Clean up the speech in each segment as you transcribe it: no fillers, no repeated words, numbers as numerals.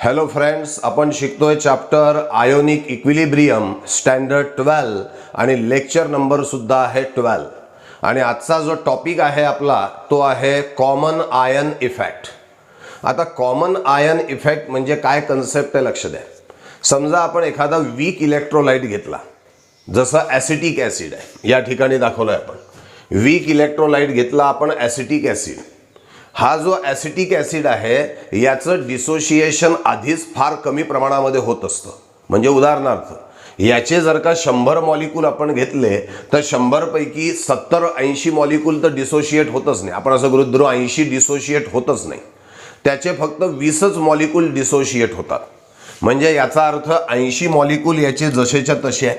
Hello friends, आपण शिकतोय chapter ionic equilibrium standard 12 आणि लेक्चर नंबर सुद्धा आहे 12. आणि आजचा जो टॉपिक आहे आपला तो आहे कॉमन आयन इफेक्ट. आता कॉमन आयन इफेक्ट म्हणजे काय कन्सेप्ट आहे लक्ष द्या. समजा आपण एखादा वीक इलेक्ट्रोलाइट घेतला, जसं ॲसिटिक ॲसिड आहे, या ठिकाणी दाखवलंय आपण. वीक इलेक्ट्रोलाइट घेतला आपण ॲसिटिक ॲसिड. हा जो ॲसिटिक ॲसिड आहे याचं डिसोसिएशन आधीच फार कमी प्रमाणामध्ये होत असतं. म्हणजे उदाहरणार्थ याचे जर का 100 मॉलिक्यूल आपण घेतले तर 100 पैकी 70-80 मॉलिक्यूल तर डिसोशिएट होतच नाही. आपण असं गृहीत धरू 80 डिसोशिएट होतच नाही, त्याचे फक्त 20च मॉलिक्यूल डिसोशिएट होतात. म्हणजे याचा अर्थ 80 मॉलिक्यूल याचे जसेच्या तसे आहे.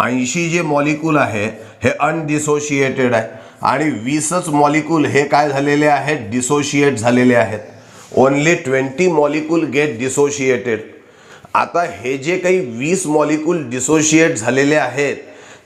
80 जे मॉलिक्यूल आहे हे अनडिसोशिएटेड आहे आणि 20च मॉलिक्यूल हे काय झालेले आहेत, डिसोशिएट झालेले आहेत. Only 20 molecule gate dissociated. आता हे जे काही 20 मॉलिक्यूल डिसोशिएट झालेले आहेत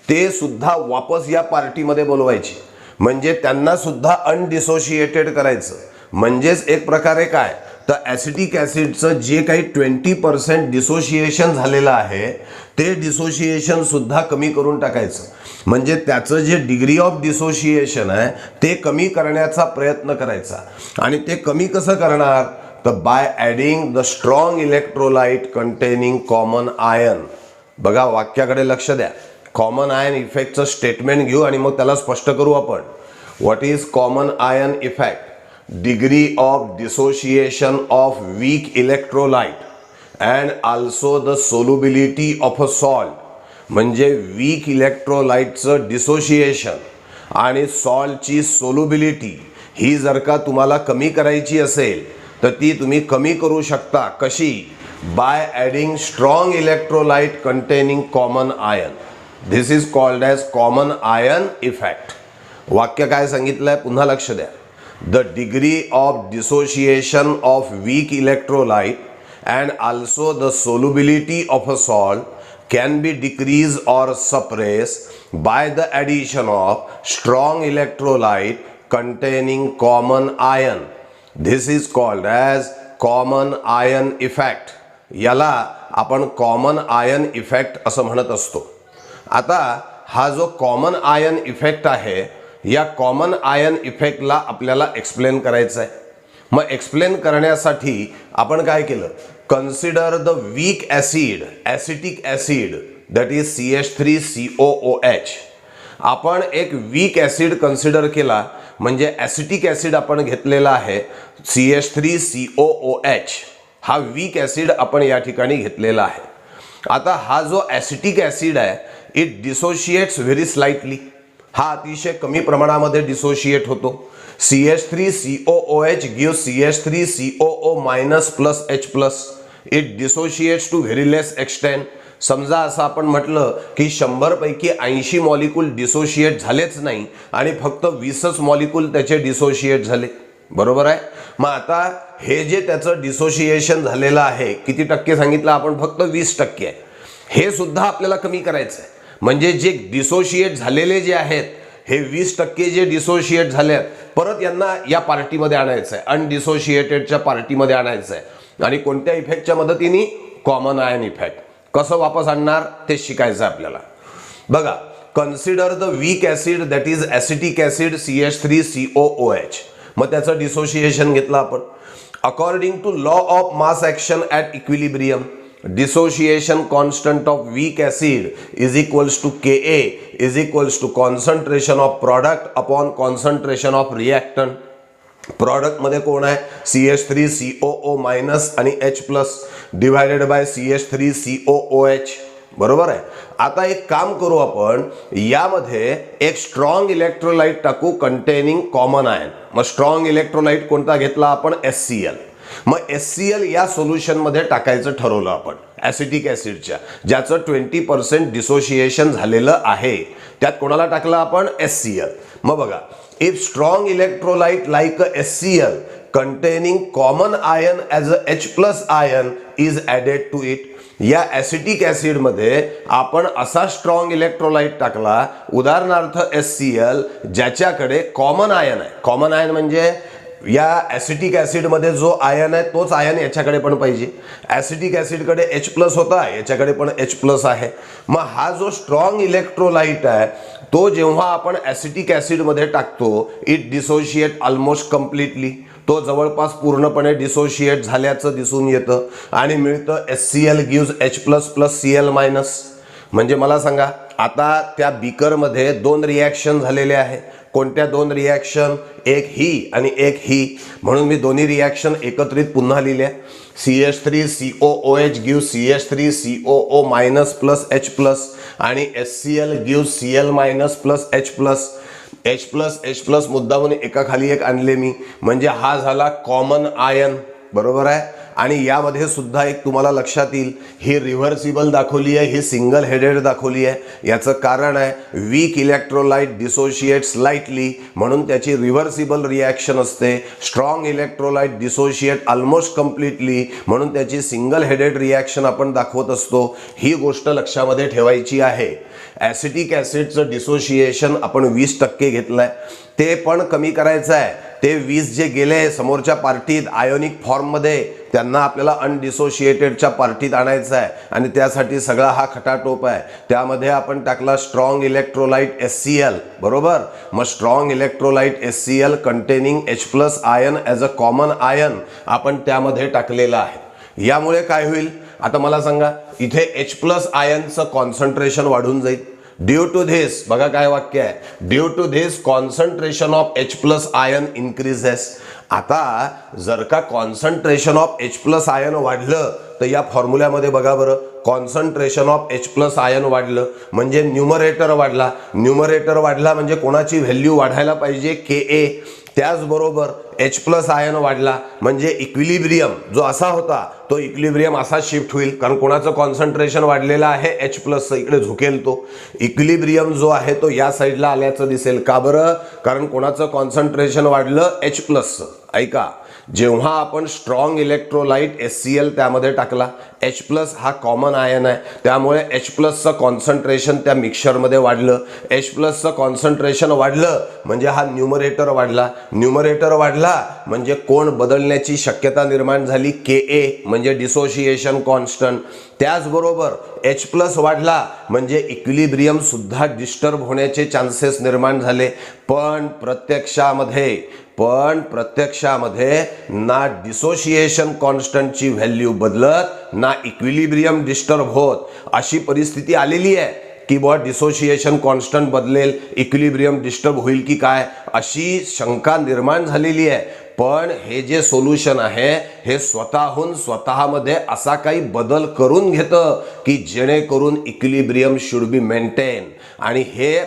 ते सुद्धा वापस या पार्टीमध्ये बोलवायचे, म्हणजे त्यांना सुद्धा अनडिसोशिएटेड करायचं. म्हणजेच एक प्रकारे काय तर ॲसिटिक ॲसिडचं जे काही 20% डिसोशिएशन झालेलं आहे ते डिसोशिएशन सुद्धा कमी करून टाकायचं. म्हणजे त्याचं जे डिग्री ऑफ डिसोशिएशन आहे ते कमी करण्याचा प्रयत्न करायचा. आणि ते कमी कसं करणार तर bye adding the strong electrolyte containing common ion. बघा वाक्याकडे लक्ष द्या. कॉमन आयन इफेक्टचं स्टेटमेंट घेऊ आणि मग त्याला स्पष्ट करू आपण. What is common ion effect? Degree of dissociation of weak electrolyte and also the solubility of a salt. म्हणजे वीक इलेक्ट्रोलाइटचं डिसोशिएशन आणि सॉल्टची सोल्युबिलिटी ही जर का तुम्हाला कमी करायची असेल तर ती तुम्ही कमी करू शकता. कशी? Bye adding strong electrolyte containing common ion. This is called as common ion effect. वाक्य काय सांगितलंय पुन्हा लक्ष द्या. The degree of dissociation of weak electrolyte and also the solubility of a salt can be decreased or suppressed by the addition of strong electrolyte containing common ion. This is called as common ion effect. याला आपण common ion effect असं म्हणत असतो. आता हा जो common ion effect आहे या कॉमन आयन इफेक्टला आपल्याला एक्सप्लेन करायचं आहे. मग एक्सप्लेन करण्यासाठी आपण काय केलं, consider the weak acid acetic acid that is CH3COOH. आपण एक वीक ॲसिड कन्सिडर केला म्हणजे ॲसिटिक ॲसिड आपण घेतलेला आहे CH3COOH. हा वीक ॲसिड आपण या ठिकाणी घेतलेला आहे. आता हा जो ॲसिटिक ॲसिड आहे इट डिसोशिएट्स व्हेरी स्लाइटली. हा अतिशय कमी प्रमाणामध्ये डिसोशिएट होतो. CH3COOH gives CH3COO minus plus H plus. It dissociates to very less extent. समजा असं आपण म्हटलं की 100 पैकी 80 मॉलिक्यूल डिसोशिएट झालेच नाही आणि फक्त 20च मॉलिक्यूल त्याचे डिसोशिएट झाले. बरोबर आहे. मग आता हे जे त्याचं डिसोशिएशन झालेलं आहे किती टक्के सांगितलं आपण, फक्त 20% आहे. हे सुद्धा आपल्याला कमी करायचं आहे. म्हणजे जे डिसोशिएट झालेले जे आहेत हे 20% जे डिसोशिएट झाले आहेत परत यांना या पार्टीमध्ये आणायचं आहे, अनडिसोशिएटेडच्या पार्टीमध्ये आणायचं आहे. आणि कोणत्या इफेक्टच्या मदतीने? Common ion effect. कसं वापस आणणार ते शिकायचं आपल्याला. बघा, consider the weak acid that is acetic acid CH3COOH. मग त्याचं डिसोशिएशन घेतलं आपण. According to law of mass action at equilibrium, dissociation constant of weak acid is equals to Ka is equals to concentration of product upon concentration of reactant. Product मध्ये कोण आहे CH3COO minus आणि H plus divided by CH3COOH. बरोबर आहे. आता एक काम करू आपण, यामध्ये एक स्ट्रॉंग इलेक्ट्रोलाइट टाकू कंटेनिंग कॉमन आयन. मग स्ट्रॉंग इलेक्ट्रोलाइट कोणता घेतला आपण? HCl. मग HCl या सोल्युशन मध्ये टाकायचं ठरवलं आपण ॲसिटिक ॲसिडच्या, ज्याचं 20% डिसोशिएशन झालेलं आहे. त्यात कोणाला टाकलं आपण? HCl. मग बघा, if strong electrolyte like HCl containing common ion as a H plus ion is added to it. या ॲसिटिक ॲसिड मध्ये आपण असा स्ट्रॉंग इलेक्ट्रोलाइट टाकला, उदाहरणार्थ HCl, ज्याच्याकडे कॉमन आयन आहे. कॉमन आयन म्हणजे या ॲसिटिक ॲसिडमध्ये जो आयन आहे तोच आयन याच्याकडे पण पाहिजे. ॲसिटिक ॲसिडकडे H+ होता, याच्याकडे पण H+ आहे. मग हा जो स्ट्रॉंग इलेक्ट्रोलाइट आहे तो जेव्हा आपण ॲसिटिक ॲसिडमध्ये टाकतो इट डिसोशिएट ऑलमोस्ट कम्प्लिटली. तो जवळपास पूर्णपणे डिसोशिएट झाल्याचं दिसून येतं आणि मिळतं HCl गिव्स H+ + Cl-. म्हणजे मला सांगा आता त्या बीकरमध्ये 2 रिॲक्शन झालेले आहे. कोणत्या 2 रिॲक्शन? एक ही आणि एक ही. म्हणून मी दोन्ही रिॲक्शन एकत्रित पुन्हा लिहिल्या. CH3COOH गिव्स CH3COO- + H+ आणि HCl गिव्स Cl- + H+. मुद्दामून एका खाली एक आणले मी, म्हणजे हा झाला कॉमन आयन. बरोबर आहे. आणि यामध्ये सुद्धा एक तुम्हाला लक्षात येईल, ही रिव्हर्सिबल दाखवली आहे, ही सिंगल हेडेड दाखवली आहे. याचं कारण आहे वीक इलेक्ट्रोलाइट डिसोशिएट स्लाइटली, म्हणून त्याची रिव्हर्सिबल रिॲक्शन असते. Strong electrolyte dissociate almost completely, म्हणून त्याची सिंगल हेडेड रिॲक्शन आपण दाखवत असतो. ही गोष्ट लक्षामध्ये ठेवायची आहे. ॲसिटिक ॲसिडचं डिसोशिएशन आपण 20% घेतलंय, ते पण कमी करायचं आहे. ते 20 जे गेले समोरच्या पार्टीत आयोनिक फॉर्ममध्ये, त्यांना आपल्याला अनडिसोशिएटेडच्या पार्टीत आणायचं आहे. आणि त्यासाठी सगळा हा खटाटोप आहे. त्यामध्ये आपण टाकला स्ट्रॉंग इलेक्ट्रोलाइट HCl. बरोबर. मग strong electrolyte HCl containing H+ ion as a common ion आपण त्यामध्ये टाकलेलं आहे. यामुळे काय होईल आता मला सांगा, इथे H+ आयनचं कॉन्सन्ट्रेशन वाढून जाईल. ड्यू टू धिस, बघा काय वाक्य आहे, due to this concentration of H+ ion increases. आता जर का कॉन्सन्ट्रेशन ऑफ H+ आयन वाढलं तर या फॉर्म्युल्यामध्ये बघा बरं, कॉन्सन्ट्रेशन ऑफ H+ आयन वाढलं म्हणजे न्यूमरेटर वाढला. न्यूमरेटर वाढला म्हणजे कोणाची व्हॅल्यू वाढायला पाहिजे? Ka. त्याचबरोबर H+ आयन वाढला म्हणजे इक्विलिब्रियम जो असा होता तो इक्विलिब्रियम असा शिफ्ट होईल, कारण कोणाचं कॉन्सन्ट्रेशन वाढलेलं आहे H+, इकडे झुकेल तो. इक्विलिब्रियम जो आहे तो या साईडला आल्याचं दिसेल. का बरं? कारण कोणाचं कॉन्सन्ट्रेशन वाढलं? H+. ऐका, जेव्हा आपण स्ट्रॉंग इलेक्ट्रोलाइट HCl त्यामध्ये टाकला, H+ हा कॉमन आयन आहे, त्यामुळे H+चं कॉन्सन्ट्रेशन त्या मिक्सचरमध्ये वाढलं. H+चं कॉन्सन्ट्रेशन वाढलं म्हणजे हा न्यूमरेटर वाढला. न्यूमरेटर वाढला म्हणजे कोण बदलण्याची शक्यता निर्माण झाली? Ka म्हणजे डिसोशिएशन कॉन्स्टंट. त्याचबरोबर H+ वाढला म्हणजे इक्विलिब्रियम सुद्धा डिस्टर्ब होण्याचे चान्सेस निर्माण झाले. पण प्रत्यक्षामध्ये ना डिसोशिएशन कॉन्स्टंटची व्हॅल्यू बदलत ना इक्विलिब्रियम डिस्टर्ब होत. अशी परिस्थिती आलेली आहे की बुवा डिसोशिएशन कॉन्स्टंट बदलेल, इक्विलिब्रियम डिस्टर्ब होईल की काय, अशी शंका निर्माण झालेली आहे. पण हे जे सोल्युशन आहे हे स्वतःमध्ये असा काही बदल करून घेतं की जेणेकरून इक्विलिब्रियम शुड बी मेंटेन. आणि हे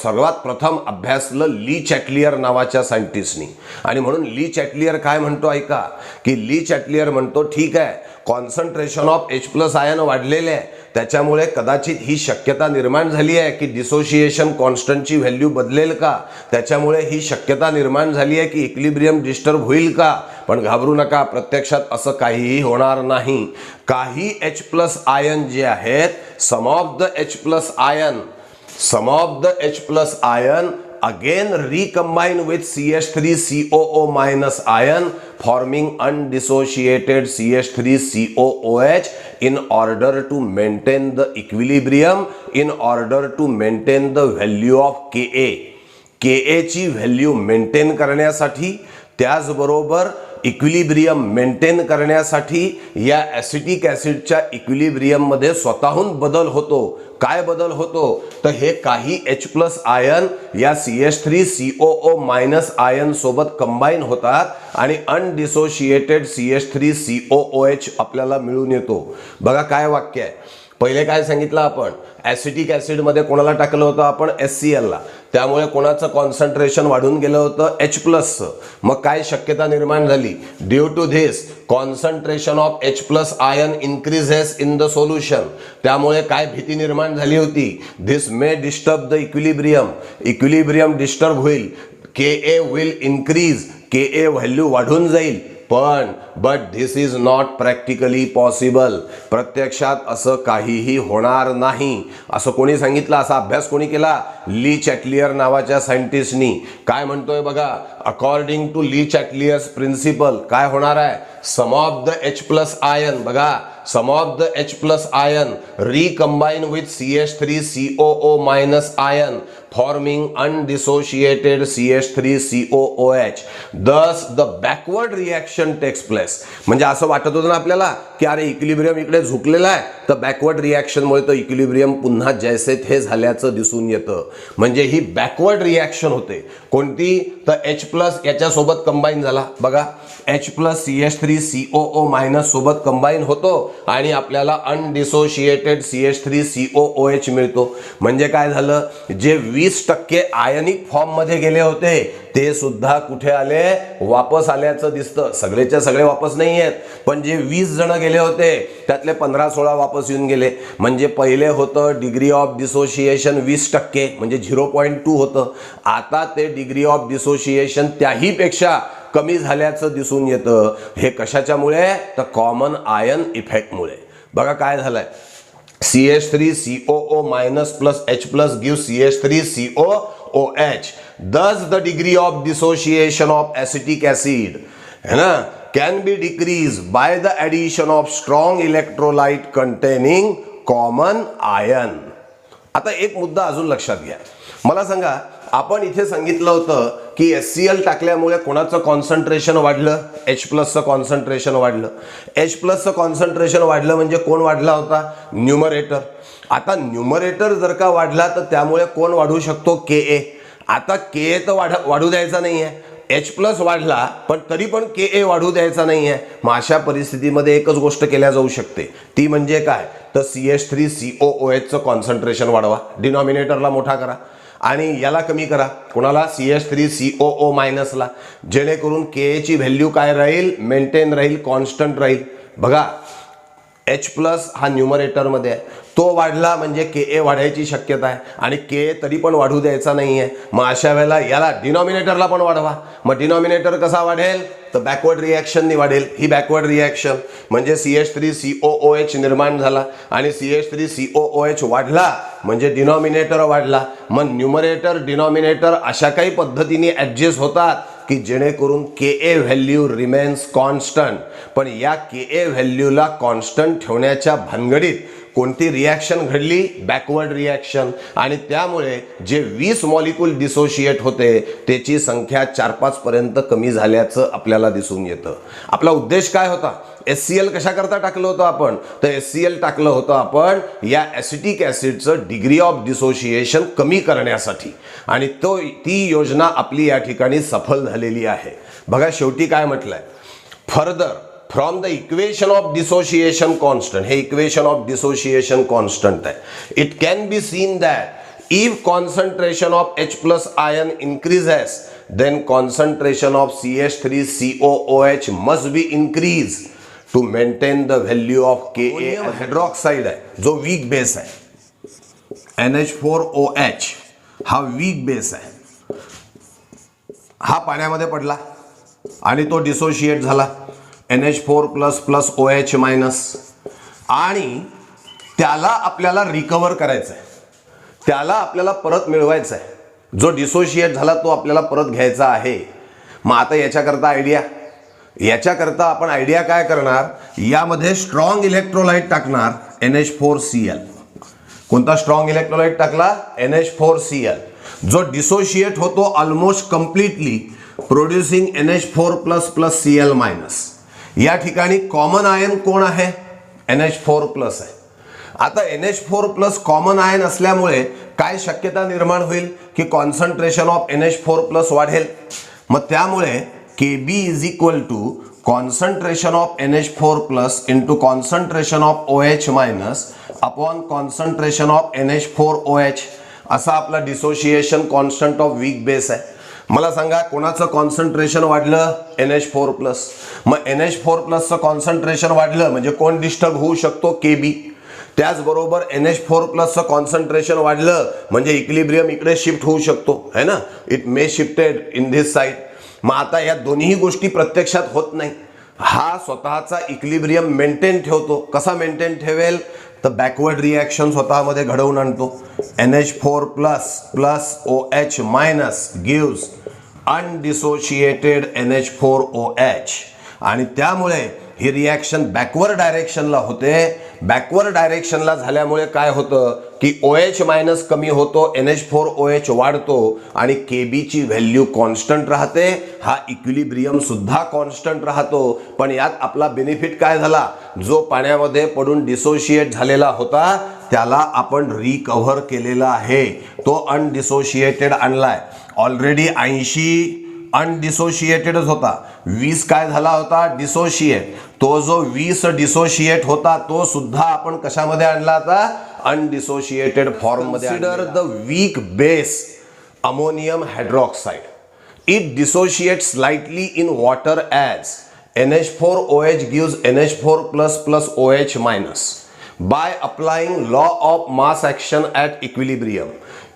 सर्वात प्रथम अभ्यासलं ली चॅटलियर नावाच्या सायंटिस्टनी. आणि म्हणून ली चॅटलियर काय म्हणतो ऐका, की ली चॅटलियर म्हणतो ठीक आहे कॉन्सन्ट्रेशन ऑफ H+ आयन वाढलेले आहे, त्याच्यामुळे कदाचित ही शक्यता निर्माण झाली आहे की डिसोशिएशन कॉन्स्टंटची व्हॅल्यू बदलेल का, त्याच्यामुळे ही शक्यता निर्माण झाली आहे की इक्विलिब्रियम डिस्टर्ब होईल का. पण घाबरू नका, प्रत्यक्षात असं काहीही होणार नाही. काही H+ आयन जे आहेत, sum of the H+ ion again recombine with CH3COO- ion forming undissociated CH3COOH in order to maintain the equilibrium, in order to maintain the value of Ka. Ka ची व्हॅल्यू मेंटेन करण्यासाठी, त्याचबरोबर equilibrium maintain करण्यासाठी या acetic ॲसिडच्या इक्विलिब्रियममध्ये स्वतःहून बदल होतो. काय बदल होतो तर हे काही H+ आयन या CH3COO- आयन सोबत कंबाईन होतात आणि अनडिसोशिएटेड CH3COOH आपल्याला मिळून येतो. बघा काय वाक्य आहे. पहिले काय सांगितलं आपण, ॲसिटिक ॲसिडमध्ये कोणाला टाकलं होतं आपण? HCl ला. त्यामुळे कोणाचं कॉन्सन्ट्रेशन वाढून गेलं होतं? H+. मग काय शक्यता निर्माण झाली? Due to this concentration of H+ ion increases in the solution. त्यामुळे काय भीती निर्माण झाली होती? This may disturb the equilibrium disturb होईल. Ka will increase, Ka value वाढून जाईल. But this is not practically possible. प्रत्यक्षात असं काहीही होणार नाही. असं कोणी सांगितलं? असा अभ्यास कोणी केला? ली चॅटलियर नावाच्या सायंटिस्टनी. काय म्हणतोय बघा, according to Le Chatelier's principle काय होणार आहे? Sum of the H plus ion, बघा sum of the H plus ion recombine with CH3COO minus ion forming undissociated CH3COOH. Thus the backward reaction takes place. म्हणजे असं वाटत होतं ना आपल्याला की अरे इक्विलिब्रियम इकडे झुकलेला आहे, तर बॅकवर्ड रिॲक्शनमुळे तो इक्विलिब्रियम पुन्हा जैसे थे झाल्याचं दिसून येतं. म्हणजे ही बॅकवर्ड रिॲक्शन होते. कोणती? तर H प्लस याच्यासोबत कंबाईन झाला, बघा H प्लस CH3COO मायनस सोबत कंबाईन होतो आणि आपल्याला अनडिसोशिएटेड CH3COOH मिळतो. म्हणजे काय झालं? जे 20% आयनिक फॉर्म मध्ये गेले होते ते सुद्धा कुठे आले? वापस आल्याचं दिसतं. सगळेच्या सगळे वापस नाही आहेत, पण जे 20 जण गेले होते त्यातले 15-16 वापस येऊन गेले. म्हणजे पहिले होतं डिग्री ऑफ डिसोसिएशन 20% म्हणजे 0.2 होतं. आता ते डिग्री ऑफ डिसोसिएशन त्याही पेक्षा कमी झाल्याचं दिसून येतं. हे कशाच्यामुळे? तर कॉमन आयन इफेक्टमुळे. बघा काय झालंय, CH3COO minus plus H plus gives CH3COOH. Thus the degree of dissociation of acetic acid है ना can be decreased by the addition of strong electrolyte containing common iron. आता एक मुद्दा अजून लक्षात घ्या. मला सांगा, आपण इथे सांगितलं होतं की HCl टाकल्यामुळे कोणाचं कॉन्सन्ट्रेशन वाढलं? H प्लसचं कॉन्सन्ट्रेशन वाढलं. H प्लसचं कॉन्सन्ट्रेशन वाढलं म्हणजे कोण वाढला होता? न्यूमरेटर. आता न्यूमरेटर जर का वाढला तर त्यामुळे कोण वाढू शकतो? Ka. आता Ka तर वाढू द्यायचा नाहीये. H प्लस वाढला पण तरी पण Ka वाढू द्यायचा नाहीये. मग अशा परिस्थितीमध्ये एकच गोष्ट केल्या जाऊ शकते, ती म्हणजे काय? तर CH3COOH चं कॉन्सन्ट्रेशन वाढवा, डिनॉमिनेटरला मोठा करा आणि याला कमी करा. कोणाला? CH3COO मायनसला. जेणेकरून Ka ची व्हॅल्यू काय राहील? मेंटेन राहील, कॉन्स्टंट राहील. बघा H प्लस हा न्यूमरेटरमध्ये आहे, तो वाढला म्हणजे Ka वाढायची शक्यता आहे आणि Ka तरी पण वाढू द्यायचा नाहीये. मग अशा वेळेला याला डिनॉमिनेटरला पण वाढवा. मग डिनॉमिनेटर कसा वाढेल? तर बॅकवर्ड रिॲक्शननी वाढेल. ही बॅकवर्ड रिॲक्शन म्हणजे CH3COOH निर्माण झाला आणि CH3COOH वाढला म्हणजे डिनॉमिनेटर वाढला. मग न्यूमरेटर डिनॉमिनेटर अशा काही पद्धतीने ॲडजस्ट होतात की जेणेकरून Ka व्हॅल्यू रिमेन्स कॉन्स्टंट. पण या Ka व्हॅल्यूला कॉन्स्टंट ठेवण्याच्या भानगडीत कोणती रिॲक्शन घडली? Backward reaction. आणि त्यामुळे जे 20 मॉलिक्यूल डिसोशिएट होते त्याची संख्या 4-5 पर्यंत कमी झाल्याचं आपल्याला दिसून येतं. आपला उद्देश काय होता? HCl कशा करता टाकलं होतं आपण? तर HCl टाकलं होतं आपण या ॲसिटिक ॲसिडचं डिग्री ऑफ डिसोशिएशन कमी करण्यासाठी आणि ती योजना आपली या ठिकाणी सफल झालेली आहे. बघा शेवटी काय म्हटलंय? Further from the equation of dissociation constant, हे इक्वेशन ऑफ डिसोशिएशन कॉन्स्टंट आहे. It can be seen that if concentration of H plus ion increases then concentration of CH3COOH must be increased to maintain the value of Ka. Hydroxide आहे जो weak base आहे, NH4OH हा weak base आहे. हा पाण्यामध्ये पडला आणि तो डिसोशिएट झाला NH4 plus plus OH minus आणि त्याला आपल्याला रिकवर करायचं आहे, त्याला आपल्याला परत मिळवायचं आहे. जो डिसोशिएट झाला तो आपल्याला परत घ्यायचा आहे. मग आता याच्याकरता आपण आयडिया काय करणार? यामध्ये स्ट्रॉंग इलेक्ट्रोलाइट टाकणार NH4Cl. कोणता स्ट्रॉंग इलेक्ट्रोलाइट टाकला? NH4Cl. जो डिसोशिएट होतो almost completely producing NH4 plus plus Cl minus. या ठिकाणी कॉमन आयन कोण आहे? NH4 प्लस आहे. आता NH4 प्लस कॉमन आयन असल्यामुळे काय शक्यता निर्माण होईल की कॉन्सन्ट्रेशन ऑफ NH4 प्लस वाढेल. मग त्यामुळे Kb is equal to concentration of NH4 plus into concentration of OH minus upon concentration of NH4OH असा आपला dissociation constant of weak base आहे. मला सांगा कोणाचं कॉन्सन्ट्रेशन वाढलं? NH4 plus. मग NH4 प्लसचं कॉन्सन्ट्रेशन वाढलं म्हणजे कोण डिस्टर्ब होऊ शकतो? Kb. त्याचबरोबर NH4 प्लसचं कॉन्सन्ट्रेशन वाढलं म्हणजे इक्विलिब्रियम इकडे शिफ्ट होऊ शकतो है ना. It may shifted in this side. मग आता या दोन्ही गोष्टी प्रत्यक्षात होत नाही. हा स्वतःचा इक्विलिब्रियम मेंटेन ठेवतो. कसा मेंटेन ठेवेल? तर बॅकवर्ड रिॲक्शन स्वतःमध्ये घडवून आणतो. NH4 plus plus OH minus gives undissociated NH4OH आणि त्यामुळे ही रिॲक्शन बॅकवर्ड डायरेक्शनला होते. बॅकवर्ड डायरेक्शनला झाल्यामुळे काय होतं की OH मायनस कमी होतो, NH4OH वाढतो आणि KB ची व्हॅल्यू कॉन्स्टंट राहते. हा इक्विलिब्रियम सुद्धा कॉन्स्टंट राहतो. पण यात आपला बेनिफिट काय झाला? जो पाण्यामध्ये पडून डिसोशिएट झालेला होता त्याला आपण रिकव्हर केलेला आहे. तो अनडिसोशिएटेड आणलाय. ऑलरेडी 80 अनडिसोशिएटेडच होता. 20 काय झाला होता? डिसोशिएट. तो जो 20 डिसोशिएट होता तो सुद्धा आपण कशामध्ये आणला आता? अनडिसोशिएटेड फॉर्म मध्ये. Consider the weak base ammonium hydroxide. It dissociates slightly in water as NH4OH gives NH4 plus plus OH minus. By applying law of mass action at equilibrium,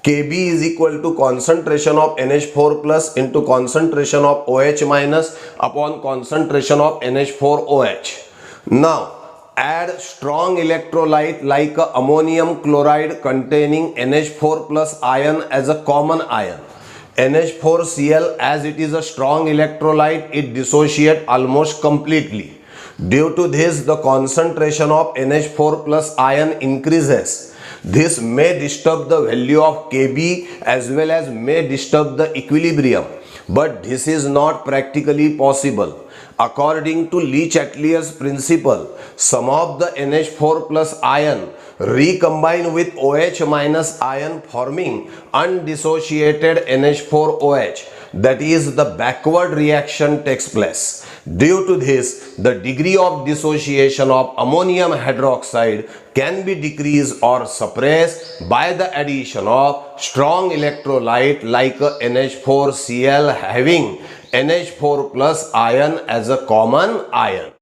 Kb is equal to concentration of NH4 plus into concentration of OH minus upon concentration of NH4OH. Now add strong electrolyte like ammonium chloride containing NH4 plus ion as a common ion. NH4Cl, as it is a strong electrolyte, it dissociates almost completely. Due to this, the concentration of NH4 plus ion increases. This may disturb the value of Kb as well as may disturb the equilibrium, but this is not practically possible. According to Le-Chatelier's principle, some of the NH4 plus ion recombine with OH minus ion forming undissociated NH4OH. That is, the backward reaction takes place. Due to this, the degree of dissociation of ammonium hydroxide can be decreased or suppressed by the addition of strong electrolyte like NH4Cl having NH4 plus ion as a common ion.